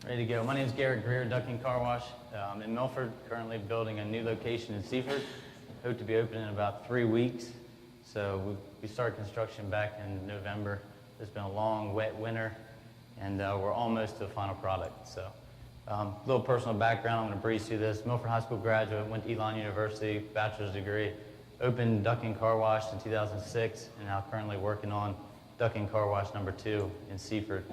Ready to go. My name is Garrett Greer, Ducking Car Wash. I'm in Milford, currently building a new location in Seaford. Hope to be open in about 3 weeks. So we started construction back in November. It's been a long, wet winter, and we're almost to the final product. So a little personal background, I'm going to breeze through this. Milford High School graduate, went to Elon University, bachelor's degree, opened Ducking Car Wash in 2006, and now currently working on Ducking Car Wash number 2 in Seaford.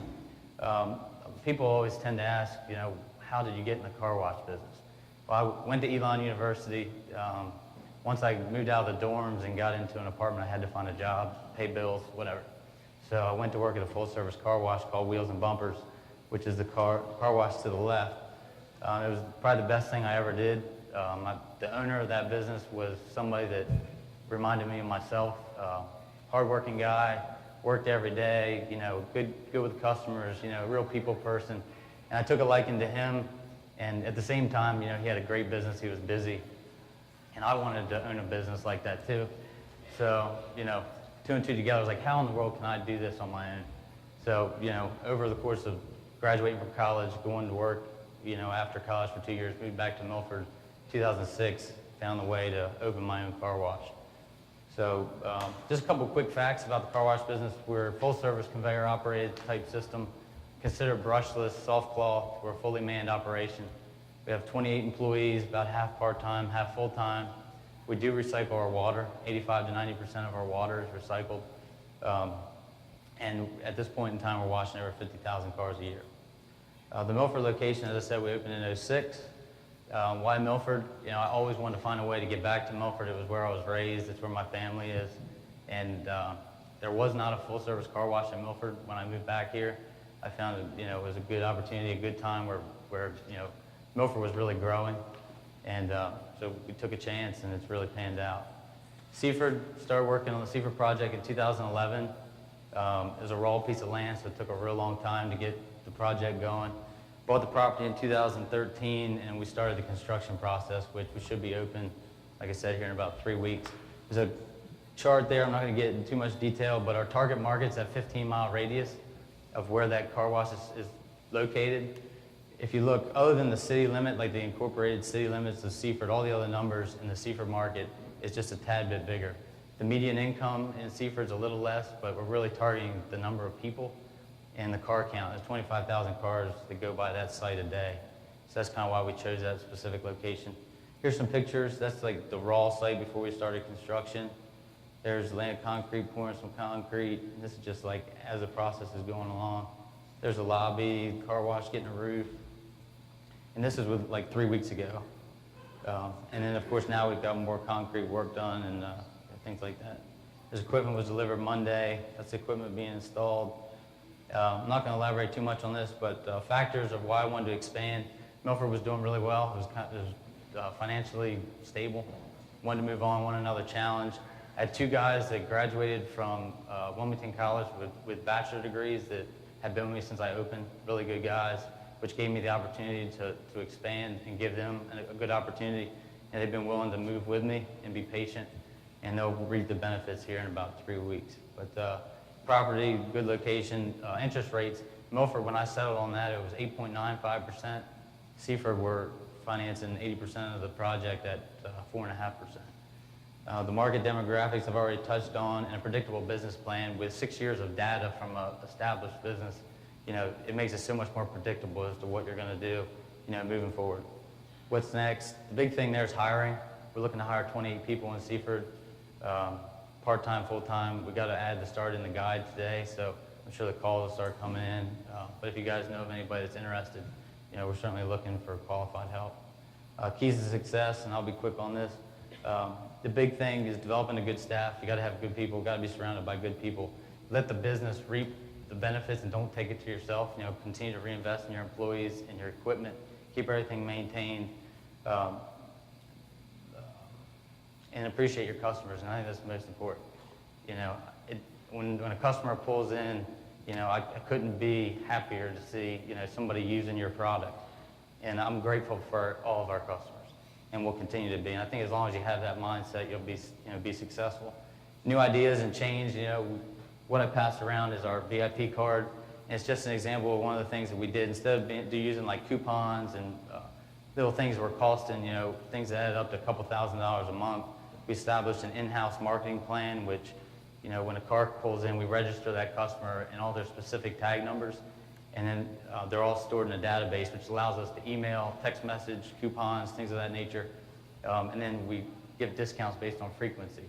People always tend to ask, how did you get in the car wash business? Well, I went to Elon University. Once I moved out of the dorms and got into an apartment, I had to find a job, pay bills, whatever. So I went to work at a full-service car wash called Wheels and Bumpers, which is the car wash to the left. It was probably the best thing I ever did. The owner of that business was somebody that reminded me of myself. Hardworking guy, worked every day, good with customers, real people person. And I took a liking to him, and at the same time, he had a great business, he was busy. And I wanted to own a business like that too. So, 2 and 2 together, I was like, how in the world can I do this on my own? So, over the course of graduating from college, going to work, after college for 2 years, moved back to Milford, 2006, found the way to open my own car wash. So just a couple quick facts about the car wash business. We're a full-service conveyor-operated type system, considered brushless, soft cloth. We're a fully manned operation. We have 28 employees, about half part-time, half full-time. We do recycle our water. 85 to 90% of our water is recycled. And at this point in time, we're washing over 50,000 cars a year. The Milford location, as I said, we opened in '06. Why Milford? I always wanted to find a way to get back to Milford. It was where I was raised. It's where my family is. And there was not a full-service car wash in Milford when I moved back here. I found it was a good opportunity, a good time where Milford was really growing. And so we took a chance, and it's really panned out. Seaford, started working on the Seaford project in 2011. It was a raw piece of land, so it took a real long time to get the project going. Bought the property in 2013, and we started the construction process, which we should be open, like I said, here in about 3 weeks. There's a chart there. I'm not going to get into too much detail, but our target market's at 15-mile radius of where that car wash is located. If you look, other than the city limit, like the incorporated city limits of Seaford, all the other numbers in the Seaford market is just a tad bit bigger. The median income in Seaford's a little less, but we're really targeting the number of people and the car count. There's 25,000 cars that go by that site a day. So that's kind of why we chose that specific location. Here's some pictures. That's like the raw site before we started construction. There's laying concrete, pouring some concrete. This is just like as the process is going along. There's a lobby, car wash, getting a roof. And this is with like 3 weeks ago. And then of course now we've got more concrete work done and things like that. This equipment was delivered Monday. That's the equipment being installed. I'm not going to elaborate too much on this, but factors of why I wanted to expand. Milford was doing really well. It was financially stable. Wanted to move on, wanted another challenge. I had 2 guys that graduated from Wilmington College with bachelor degrees that had been with me since I opened, really good guys, which gave me the opportunity to expand and give them a good opportunity. And they've been willing to move with me and be patient, and they'll reap the benefits here in about 3 weeks. But property, good location, interest rates. Milford, when I settled on that, it was 8.95%. Seaford, we're financing 80% of the project at 4.5%. The market demographics I've already touched on, and a predictable business plan with 6 years of data from an established business. It makes it so much more predictable as to what you're going to do, moving forward. What's next? The big thing there is hiring. We're looking to hire 28 people in Seaford. Part-time, full-time. We got to add the start in the guide today, so I'm sure the calls will start coming in. But if you guys know of anybody that's interested, we're certainly looking for qualified help. Keys to success, and I'll be quick on this. The big thing is developing a good staff. You got to have good people. Got to be surrounded by good people. Let the business reap the benefits and don't take it to yourself. Continue to reinvest in your employees and your equipment. Keep everything maintained. And appreciate your customers, and I think that's the most important. When a customer pulls in, I couldn't be happier to see somebody using your product, and I'm grateful for all of our customers, and will continue to be. And I think as long as you have that mindset, you'll be successful. New ideas and change. What I pass around is our VIP card. And it's just an example of one of the things that we did. Instead of using like coupons and little things that were costing, things that added up to a couple $1,000s a month, we established an in-house marketing plan, which, when a car pulls in, we register that customer and all their specific tag numbers. And then they're all stored in a database, which allows us to email, text message, coupons, things of that nature. And then we give discounts based on frequency.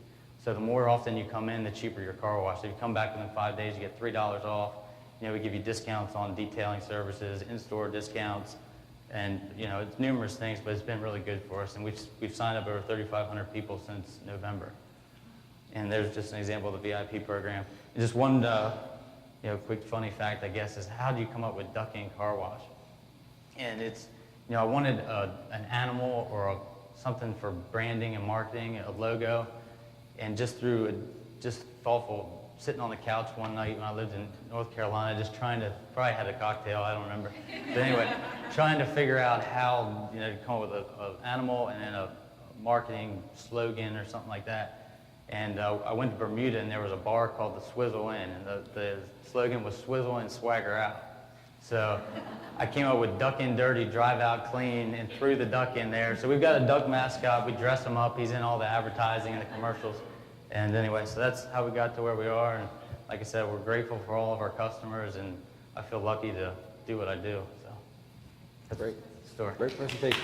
So the more often you come in, the cheaper your car wash. So if you come back within 5 days, you get $3 off. We give you discounts on detailing services, in-store discounts, and it's numerous things, but it's been really good for us. And we've signed up over 3,500 people since November. And there's just an example of the VIP program. And just one quick funny fact, I guess, is how do you come up with ducking car wash? And it's, I wanted an animal or something for branding and marketing, a logo, and just through just thoughtful, sitting on the couch one night when I lived in North Carolina, just trying to, probably had a cocktail, I don't remember. But anyway, trying to figure out how, to come up with an animal and then a marketing slogan or something like that. And I went to Bermuda, and there was a bar called the Swizzle Inn, and the slogan was Swizzle In, Swagger Out. So I came up with duck in dirty, drive out clean, and threw the duck in there. So we've got a duck mascot. We dress him up. He's in all the advertising and the commercials. And anyway, so that's how we got to where we are. And like I said, we're grateful for all of our customers, and I feel lucky to do what I do. So that's great the story. Great presentation.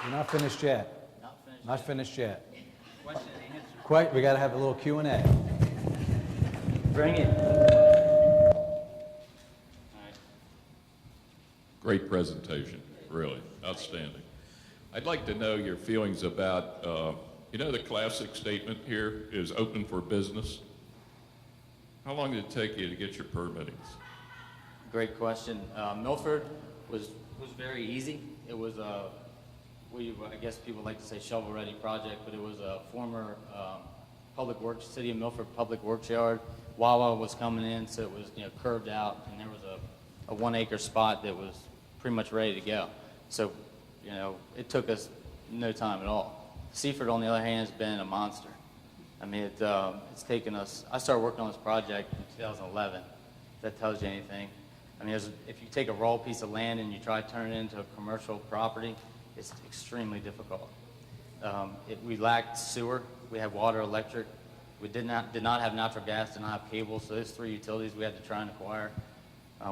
You're not finished yet. Not finished yet. Question and answer. We got to have a little Q&A. Bring it. Great presentation, really, outstanding. I'd like to know your feelings about, the classic statement here is open for business. How long did it take you to get your permittings? Great question. Milford was very easy. It was I guess people like to say shovel-ready project, but it was a former public works, City of Milford Public Works yard. Wawa was coming in, so it was curved out, and there was a 1 acre spot that was pretty much ready to go. So it took us no time at all. Seaford, on the other hand, has been a monster. I mean, it's taken us, I started working on this project in 2011. If that tells you anything. I mean, if you take a raw piece of land and you try to turn it into a commercial property, it's extremely difficult. We lacked sewer. We had water, electric. We did not have natural gas, did not have cable, so those 3 utilities we had to try and acquire,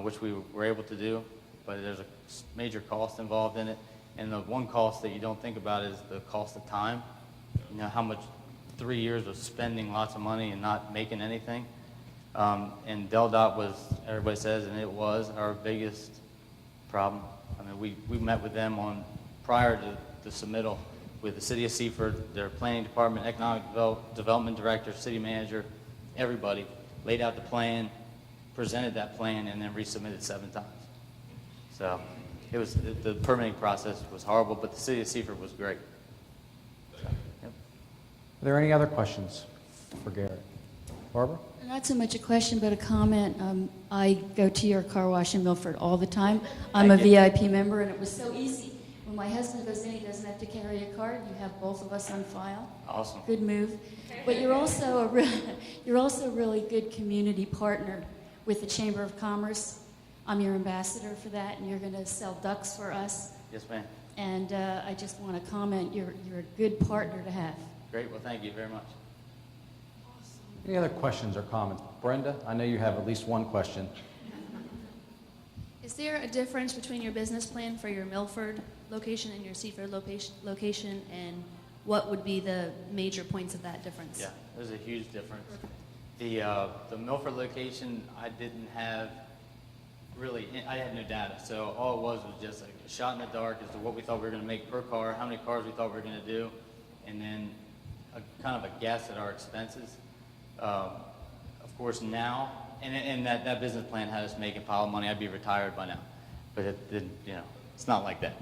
which we were able to do, but there's a major cost involved in it. And the one cost that you don't think about is the cost of time. How much 3 years of spending lots of money and not making anything. And DelDOT was, everybody says, and it was our biggest problem. I mean, we met with them prior to the submittal with the City of Seaford, their planning department, economic development director, city manager, everybody, laid out the plan, presented that plan, and then resubmitted 7 times. So the permitting process was horrible, but the City of Seaford was great. So, yep. Are there any other questions for Garrett? Barbara? Not so much a question, but a comment. I go to your car wash in Milford all the time. I'm a VIP member, and it was so easy. When my husband goes in, he doesn't have to carry a card. You have both of us on file. Awesome. Good move. But you're also a really good community partner with the Chamber of Commerce. I'm your ambassador for that, and you're going to sell ducks for us. Yes, ma'am. And I just want to comment, you're a good partner to have. Great. Well, thank you very much. Any other questions or comments? Brenda, I know you have at least one question. Is there a difference between your business plan for your Milford location and your Seaford location, and what would be the major points of that difference? Yeah, there's a huge difference. The Milford location, I didn't have really, I had no data, so all it was just a shot in the dark as to what we thought we were going to make per car, how many cars we thought we were going to do, and then kind of a guess at our expenses. Of course, now, and that business plan had us making a pile of money. I'd be retired by now, but it's not like that.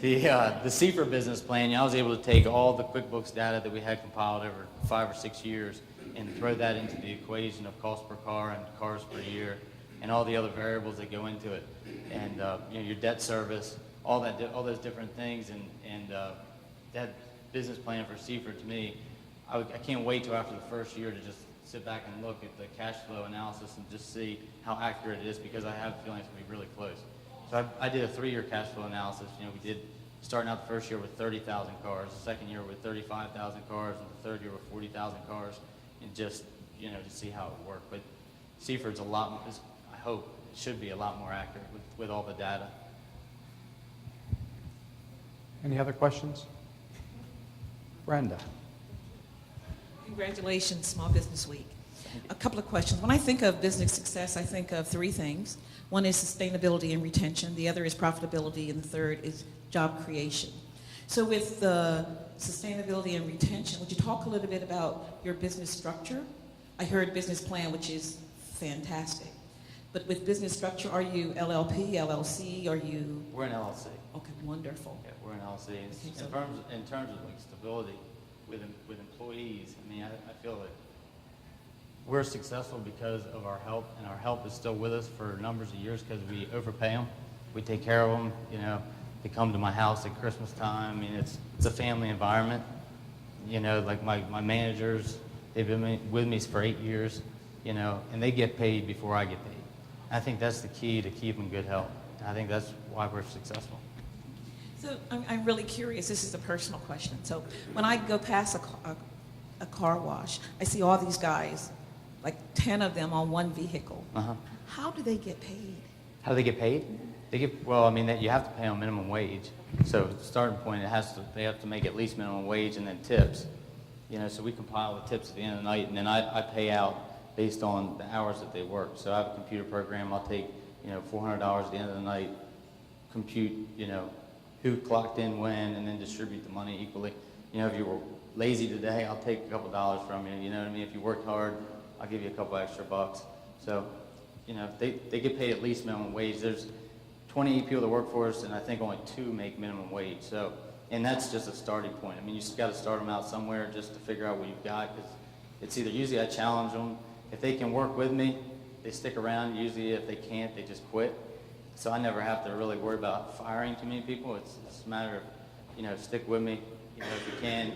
The Seaford business plan, I was able to take all the QuickBooks data that we had compiled over 5 or 6 years and throw that into the equation of cost per car and cars per year and all the other variables that go into it, and your debt service, all those different things, and that business plan for Seaford to me I can't wait till after the first year to just sit back and look at the cash flow analysis and just see how accurate it is, because I have a feeling it's going to be really close. So I did a 3-year cash flow analysis. You know, we did starting out the first year with 30,000 cars, the second year with 35,000 cars, and the third year with 40,000 cars, and just, you know, to see how it would work. But Seaford's I hope, it should be a lot more accurate with all the data. Any other questions? Brenda? Congratulations, Small Business Week. A couple of questions. When I think of business success, I think of 3 things. One is sustainability and retention, the other is profitability, and the third is job creation. So with the sustainability and retention, would you talk a little bit about your business structure? I heard business plan, which is fantastic. But with business structure, are you LLP, LLC, are you? We're an LLC. Okay, wonderful. Yeah, we're an LLC. Okay, so- In terms of like stability with employees, I mean, I feel that we're successful because of our help, and our help is still with us for numbers of years because we overpay them. We take care of them. You know, they come to my house at Christmas time. I mean, it's a family environment. You know, like my managers, they've been with me for 8 years, you know, and they get paid before I get paid. I think that's the key to keeping good health. And I think that's why we're successful. So I'm really curious. This is a personal question. So when I go past a car wash, I see all these guys, like 10 of them on one vehicle. Uh-huh. How do they get paid? How do they get paid? Well, I mean, you have to pay them minimum wage. So the starting point, they have to make at least minimum wage and then tips. You know, so we compile the tips at the end of the night, and then I pay out based on the hours that they work. So I have a computer program. I'll take, you know, $400 at the end of the night, compute, you know, who clocked in when, and then distribute the money equally. You know, if you were lazy today, I'll take a couple dollars from you. You know what I mean? If you worked hard, I'll give you a couple extra bucks. So, you know, they get paid at least minimum wage. There's 20 people that work for us, and I think only 2 make minimum wage. So, and that's just a starting point. I mean, you just got to start them out somewhere just to figure out what you've got. Because it's either, usually I challenge them. If they can work with me, they stick around. Usually if they can't, they just quit. So I never have to really worry about firing too many people. It's a matter of, you know, stick with me. You know, if you can,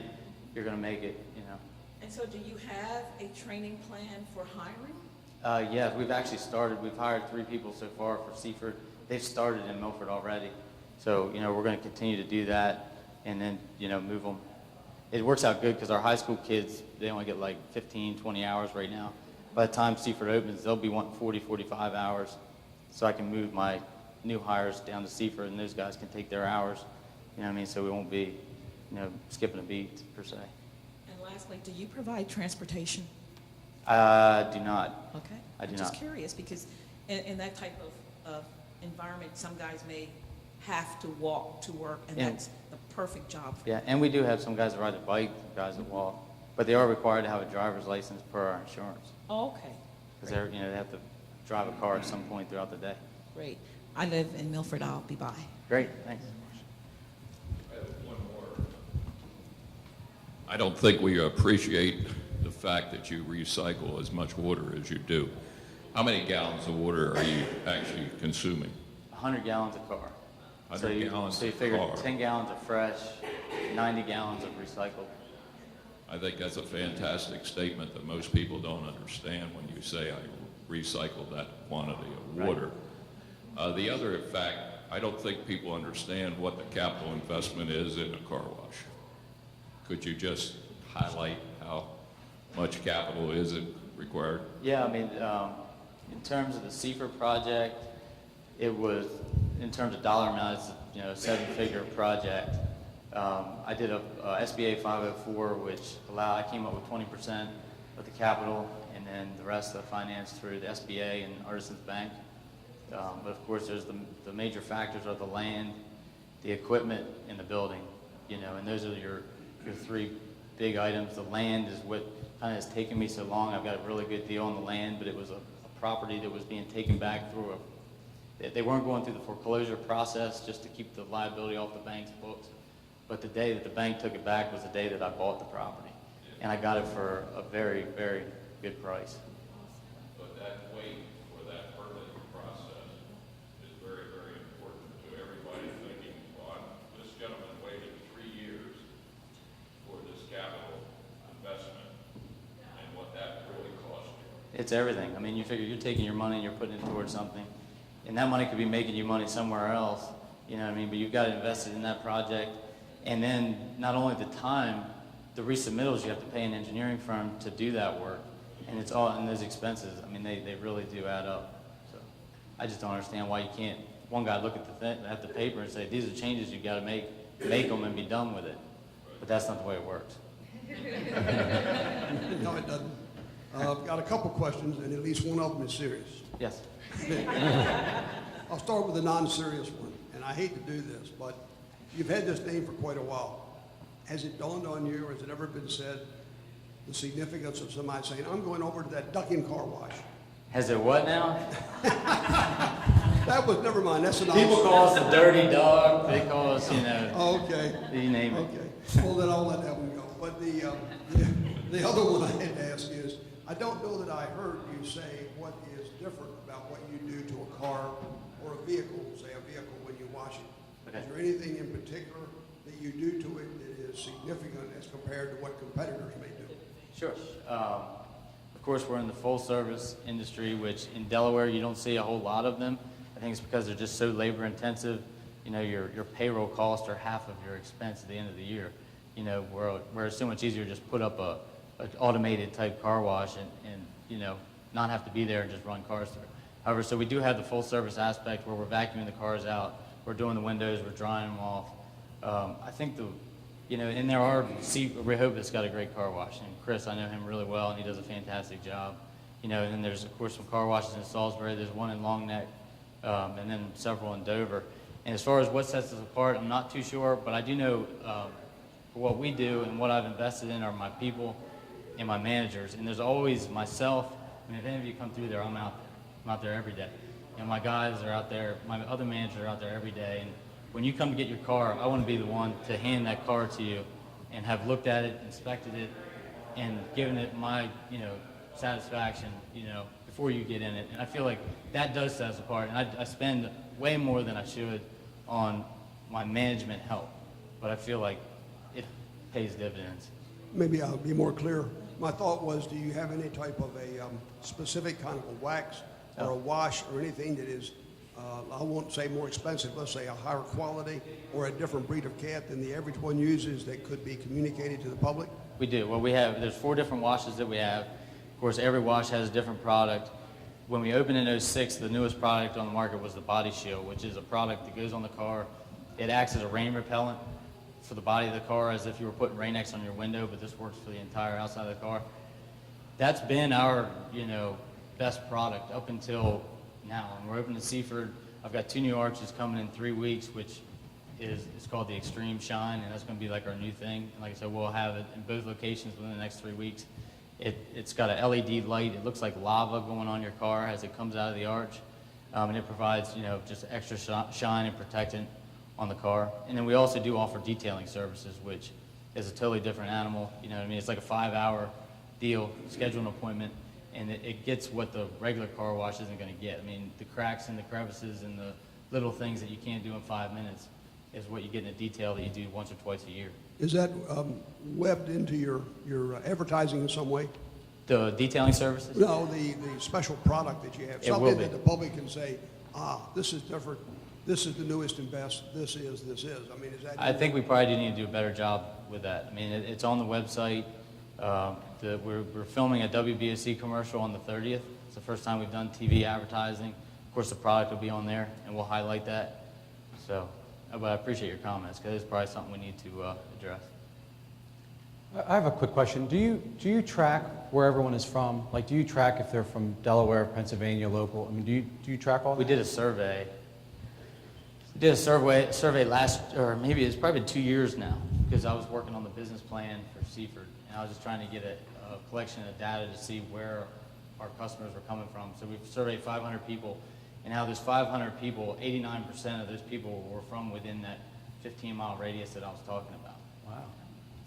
you're going to make it, you know. And so do you have a training plan for hiring? Yeah, we've actually started. We've hired 3 people so far for Seaford. They've started in Milford already. So, you know, we're going to continue to do that and then, you know, move them. It works out good because our high school kids, they only get like 15, 20 hours right now. By the time Seaford opens, they'll be wanting 40, 45 hours. So I can move my new hires down to Seaford, and those guys can take their hours. You know what I mean? So we won't be, you know, skipping a beat, per se. And lastly, do you provide transportation? Do not. Okay. I do I'm just not. curious because in that type of environment, some guys may have to walk to work, and Yeah. that's the perfect job for Yeah, and we do have some guys that ride the bike, guys that walk, but they are required to have a driver's license per our insurance. Oh, okay. Because they're, you know, they have to drive a car at some point throughout the day. Great. I live in Milford. I'll be by. Great, thanks. I have one more. I don't think we appreciate the fact that you recycle as much water as you do. How many gallons of water are you actually consuming? 100 gallons a car. 100 gallons So you a figure car. 10 gallons of fresh, 90 gallons of recycled. I think that's a fantastic statement that most people don't understand when you say I recycle that quantity of Right. water. The other fact, I don't think people understand what the capital investment is in a car wash. Could you just highlight how much capital is it required? Yeah, I mean, in terms of the Seaford project, it was, in terms of dollar amount, it's, you know, a 7-figure project. I did a SBA 504, which I came up with 20% of the capital, and then the rest of the finance through the SBA and Artisans Bank. But of course, there's the major factors are the land, the equipment, and the building. You know, and those are your 3 big items. The land is what kind of has taken me so long. I've got a really good deal on the land, but it was a property that was being taken back through they weren't going through the foreclosure process just to keep the liability off the bank's books. But the day that the bank took it back was the day that I bought the property. And I got it for a very, very good price. But that wait for that permitting process is very, very important to everybody thinking, well, this gentleman waited 3 years for this capital investment It's everything. I mean, you figure you're taking your money and you're putting it towards something, and that money could be making you money somewhere else, you know what I mean? But you've got to invest it in that project, and then not only the time, the resubmittals you have to pay an engineering firm to do that work, and it's all in those expenses. I mean, they really do add up. So I just don't understand why you can't, one guy look at the paper and say, these are changes you've got to make them and be done with it. But that's not the way it works. No, it doesn't. I've got a couple questions, and at least one of them is serious. Yes. I'll start with a non-serious one, and I hate to do this, but you've had this name for quite a while. Has it dawned on you, or has it ever been said, the significance of somebody saying, I'm going over to that duck-in car wash? Has it what now? That was, never mind, that's an People call us a dirty dog. They call us, you know, Okay. you name it. Okay, well then I'll let that one go. But the other one I had to ask is, I don't know that I heard you say what is different about what you do to a car or a vehicle, say a vehicle when you wash it. Okay. Is there anything in particular that you do to it that is significant as compared to what competitors may do? Sure. Of course, we're in the full service industry, which in Delaware you don't see a whole lot of them. I think it's because they're just so labor intensive. You know, your payroll costs are half of your expense at the end of the year. You know, where it's so much easier to just put up an automated type car wash and you know, not have to be there and just run cars through. However, so we do have the full service aspect where we're vacuuming the cars out, we're doing the windows, we're drying them off. I think you know, and there are, Rehoboth's got a great car wash, and Chris, I know him really well, and he does a fantastic job. You know, and then there's, of course, some car washes in Salisbury, there's one in Long Neck, and then several in Dover. And as far as what sets us apart, I'm not too sure, but I do know for what we do and what I've invested in are my people and my managers. And there's always myself, I mean, if any of you come through there, I'm out there. I'm out there every day. And my guys are out there, my other managers are out there every day. And when you come to get your car, I want to be the one to hand that car to you and have looked at it, inspected it, and given it my, you know, satisfaction, you know, before you get in it. And I feel like that does set us apart. And I spend way more than I should on my management help, but I feel like it pays dividends. Maybe I'll be more clear. My thought was, do you have any type of a specific kind of a wax or a wash or anything that is, I won't say more expensive, let's say a higher quality or a different breed of cat than the average one uses that could be communicated to the public? We do. Well, there's 4 different washes that we have. Of course, every wash has a different product. When we opened in 06, the newest product on the market was the Body Shield, which is a product that goes on the car. It acts as a rain repellent for the body of the car, as if you were putting Rain-X on your window, but this works for the entire outside of the car. That's been our, you know, best product up until now. And we're open in Seaford. I've got 2 new arches coming in 3 weeks, which it's called the Extreme Shine, and that's going to be like our new thing. And like I said, we'll have it in both locations within the next 3 weeks. It's got a LED light. It looks like lava going on your car as it comes out of the arch. And it provides, you know, just extra shine and protectant on the car. And then we also do offer detailing services, which is a totally different animal. You know what I mean? It's like a 5-hour deal, schedule an appointment, and it gets what the regular car wash isn't going to get. I mean, the cracks and the crevices and the little things that you can't do in 5 minutes is what you get in a detail that you do once or twice a year. Is that webbed into your advertising in some way? The detailing services? No, the special product that you have. It will Something be. that the public can say, this is different, this is the newest and best, this is. I mean, is that? I think we probably do need to do a better job with that. I mean, it's on the website. We're filming a WBSC commercial on the 30th. It's the first time we've done TV advertising. Of course, the product will be on there, and we'll highlight that. So, but I appreciate your comments, because it's probably something we need to address. I have a quick question. Do you track where everyone is from? Like, do you track if they're from Delaware, Pennsylvania, local? I mean, do you track all that? We did a survey. We did a survey last, or maybe it's probably been 2 years now, because I was working on the business plan for Seaford, and I was just trying to get a collection of data to see where our customers were coming from. So we've surveyed 500 people, and out of those 500 people, 89% of those people were from within that 15-mile radius that I was talking about. Wow.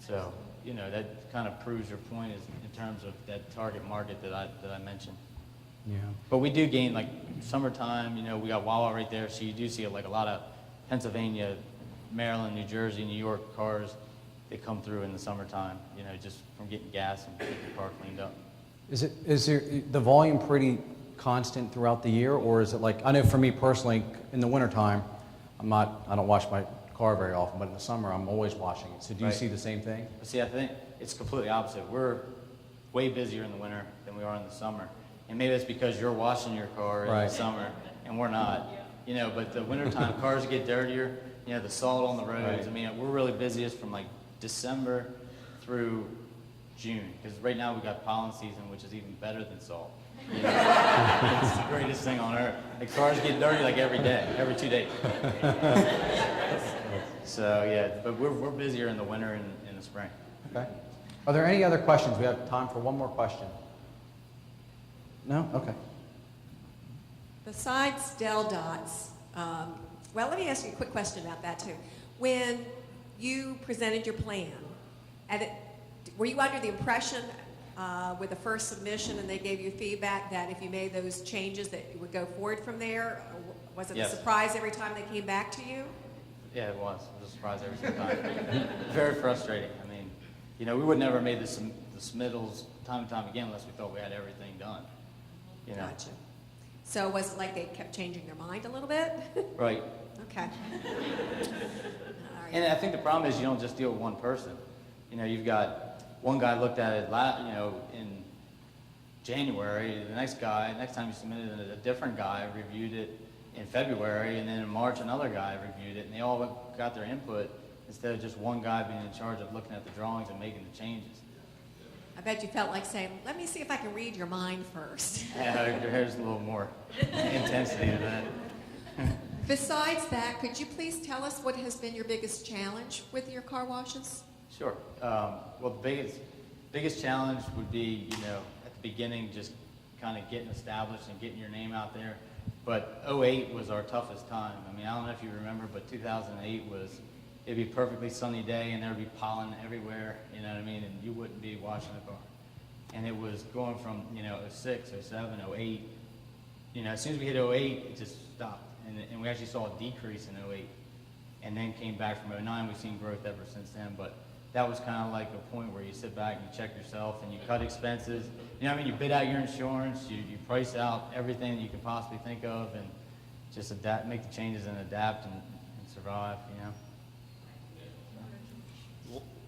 So, you know, that kind of proves your point is in terms of that target market that I mentioned. Yeah. But we do gain, like, summertime, you know, we got Wawa right there, so you do see, like, a lot of Pennsylvania, Maryland, New Jersey, New York cars that come through in the summertime, you know, just from getting gas and getting the car cleaned up. Is the volume pretty constant throughout the year, or is it like, I know for me personally, in the wintertime, I don't wash my car very often, but in the summer, I'm always washing it. So do you Right. see the same thing? See, I think it's completely opposite. We're way busier in the winter than we are in the summer. And maybe that's because you're washing your car in Right. the summer and we're not. You know, but the wintertime cars get dirtier, you know, the salt on the roads. Right. I mean, we're really busiest from like December through June. Because right now we got pollen season, which is even better than salt. You know? It's the greatest thing on earth. The cars get dirty like every day, every 2 days. So yeah, but we're busier in the winter and in the spring. Okay. Are there any other questions? We have time for one more question. No? Okay. Besides Del Dots, well, let me ask you a quick question about that too. When you presented your plan, were you under the impression with the first submission and they gave you feedback that if you made those changes that it would go forward from there? Or was it Yes. a surprise every time they came back to you? Yeah, it was. It was a surprise every single time. Very frustrating. I mean, you know, we would never have made the submittals time and time again unless we thought we had everything done. You know? Gotcha. So was it like they kept changing their mind a little bit? Right. Okay. All right. And I think the problem is you don't just deal with one person. You know, you've got one guy looked at it, in January. The next time you submitted it, a different guy reviewed it in February, and then in March another guy reviewed it, and they all got their input instead of just one guy being in charge of looking at the drawings and making the changes. I bet you felt like saying, let me see if I can read your mind first. Yeah, there's a little more intensity to that. Besides that, could you please tell us what has been your biggest challenge with your car washes? Sure. Well, the biggest challenge would be, you know, at the beginning, just kind of getting established and getting your name out there. But '08 was our toughest time. I mean, I don't know if you remember, but 2008 it'd be a perfectly sunny day and there'd be pollen everywhere, you know what I mean? And you wouldn't be washing the car. And it was going from, you know, '06, '07, '08. You know, as soon as we hit '08, it just stopped. And we actually saw a decrease in '08. And then came back from '09. We've seen growth ever since then. But that was kind of like a point where you sit back and you check yourself and you cut expenses. You know what I mean? You bid out your insurance, you price out everything that you can possibly think of, and just adapt, make the changes and adapt and survive, you know?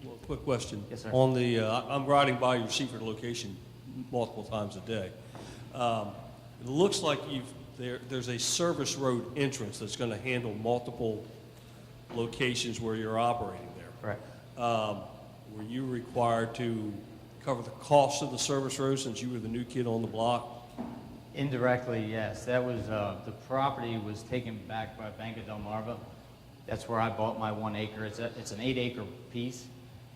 Well, quick question. Yes, sir. On the, I'm riding by your Seaford location multiple times a day. It looks like there's a service road entrance that's going to handle multiple locations where you're operating there. Correct. Were you required to cover the cost of the service road since you were the new kid on the block? Indirectly, yes. That was, the property was taken back by Bank of Delmarva. That's where I bought my 1 acre. It's an 8-acre piece.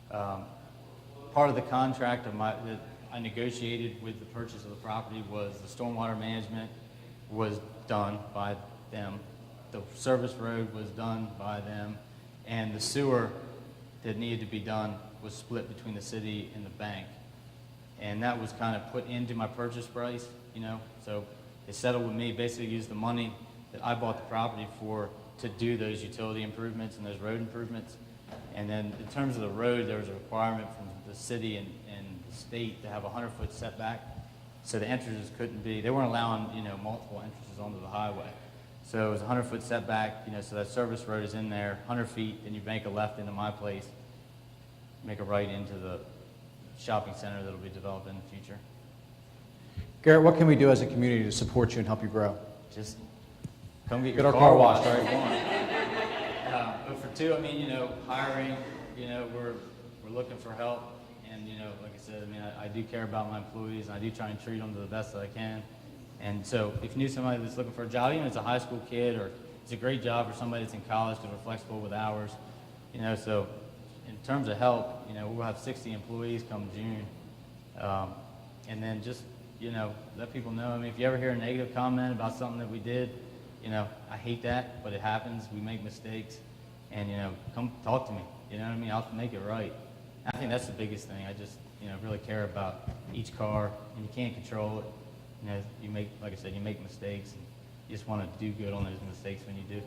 Part of the contract that I negotiated with the purchase of the property was the stormwater management was done by them. The service road was done by them. And the sewer that needed to be done was split between the city and the bank. And that was kind of put into my purchase price, you know. So they settled with me, basically used the money that I bought the property for to do those utility improvements and those road improvements. And then in terms of the road, there was a requirement from the city and the state to have a 100-foot setback. So the entrances couldn't be, they weren't allowing, you know, multiple entrances onto the highway. So it was a 100-foot setback, you know, so that service road is in there, 100 feet, then you make a left into my place, make a right into the shopping center that'll be developed in the future. Garrett, what can we do as a community to support you and help you grow? Just come get Get your our car washed, washed. right? But for two, I mean, you know, hiring, you know, we're looking for help. And, you know, like I said, I mean, I do care about my employees, and I do try and treat them to the best that I can. And so if you knew somebody that's looking for a job, even if it's a high school kid or it's a great job for somebody that's in college because we're flexible with hours, you know, so in terms of help, you know, we'll have 60 employees come June. And then just, you know, let people know. I mean, if you ever hear a negative comment about something that we did, you know, I hate that, but it happens. We make mistakes. And, you know, come talk to me. You know what I mean? I'll make it right. I think that's the biggest thing. I just, you know, really care about each car, and you can't control it. You know, you make, like I said, you make mistakes, and you just want to do good on those mistakes when you do.